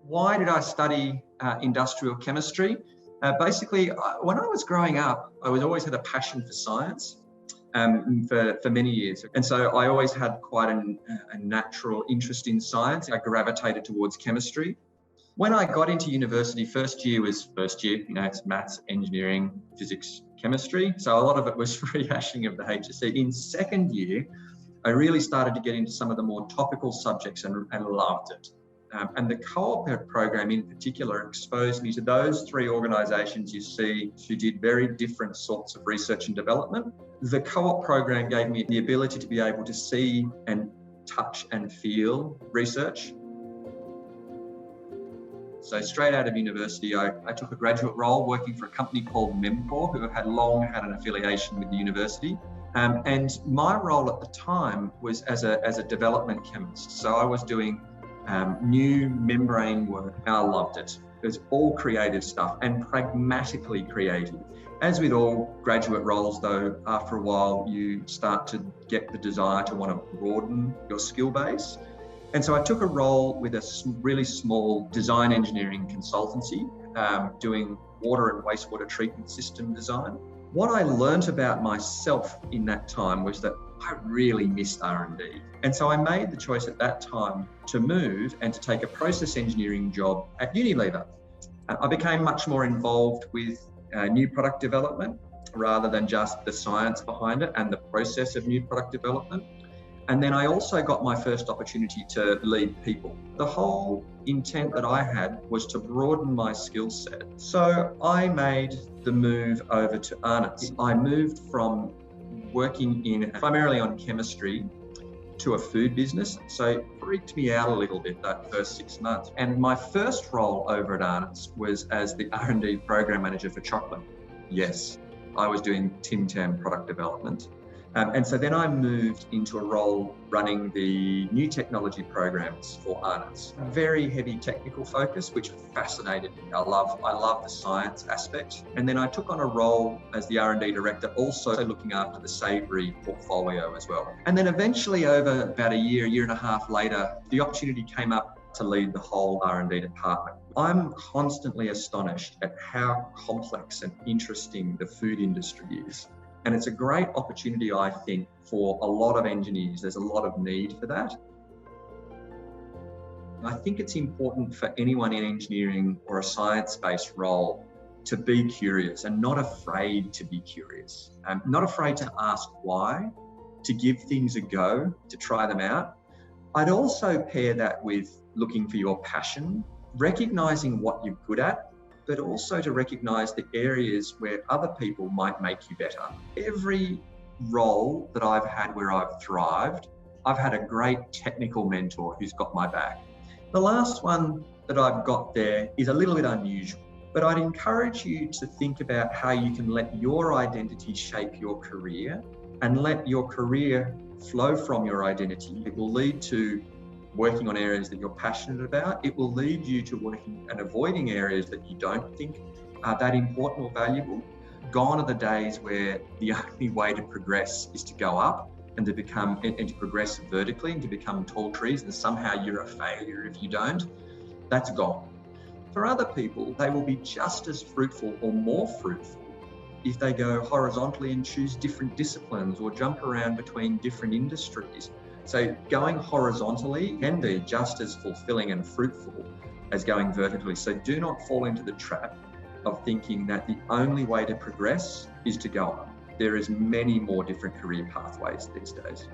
Why did I study industrial chemistry? Basically, when I was growing up, I always had a passion for science for many years. And so I always had quite a natural interest in science. I gravitated towards chemistry. When I got into university, first year, it's maths, engineering, physics, chemistry. So a lot of it was rehashing of the HSC. In second year, I really started to get into some of the more topical subjects and loved it. And the co-op program in particular exposed me to those three organisations you see who did very different sorts of research and development. The co-op program gave me the ability to be able to see and touch and feel research. So straight out of university, I took a graduate role working for a company called Memcor, who had long had an affiliation with the university. And my role at the time was as a development chemist. So I was doing new membrane work. I loved it. It was all creative stuff and pragmatically creative. As with all graduate roles though, after a while you start to get the desire to want to broaden your skill base. And so I took a role with a really small design engineering consultancy, doing water and wastewater treatment system design. What I learnt about myself in that time was that I really missed R&D. And so I made the choice at that time to move and to take a process engineering job at Unilever. I became much more involved with new product development rather than just the science behind it and the process of new product development. And then I also got my first opportunity to lead people. The whole intent that I had was to broaden my skill set. So I made the move over to Arnott. I moved from working primarily on chemistry to a food business. So it freaked me out a little bit that first 6 months. And my first role over at Arnott was as the R&D program manager for chocolate. Yes, I was doing Tim Tam product development. And so then I moved into a role running the new technology programs for Arnott. Very heavy technical focus, which fascinated me. I love the science aspect. And then I took on a role as the R&D director, also looking after the savoury portfolio as well. And then eventually over about a year and a half later, the opportunity came up to lead the whole R&D department. I'm constantly astonished at how complex and interesting the food industry is. And it's a great opportunity, I think, for a lot of engineers. There's a lot of need for that. I think it's important for anyone in engineering or a science-based role to be curious and not afraid to be curious. Not afraid to ask why, to give things a go, to try them out. I'd also pair that with looking for your passion, recognising what you're good at, but also to recognise the areas where other people might make you better. Every role that I've had where I've thrived, I've had a great technical mentor who's got my back. The last one that I've got there is a little bit unusual, but I'd encourage you to think about how you can let your identity shape your career and let your career flow from your identity. It will lead to working on areas that you're passionate about. It will lead you to working and avoiding areas that you don't think are that important or valuable. Gone are the days where the only way to progress is to go up and to progress vertically and to become tall trees, and somehow you're a failure if you don't. That's gone. For other people, they will be just as fruitful or more fruitful if they go horizontally and choose different disciplines or jump around between different industries. So going horizontally can be just as fulfilling and fruitful as going vertically. So do not fall into the trap of thinking that the only way to progress is to go up. There is many more different career pathways these days.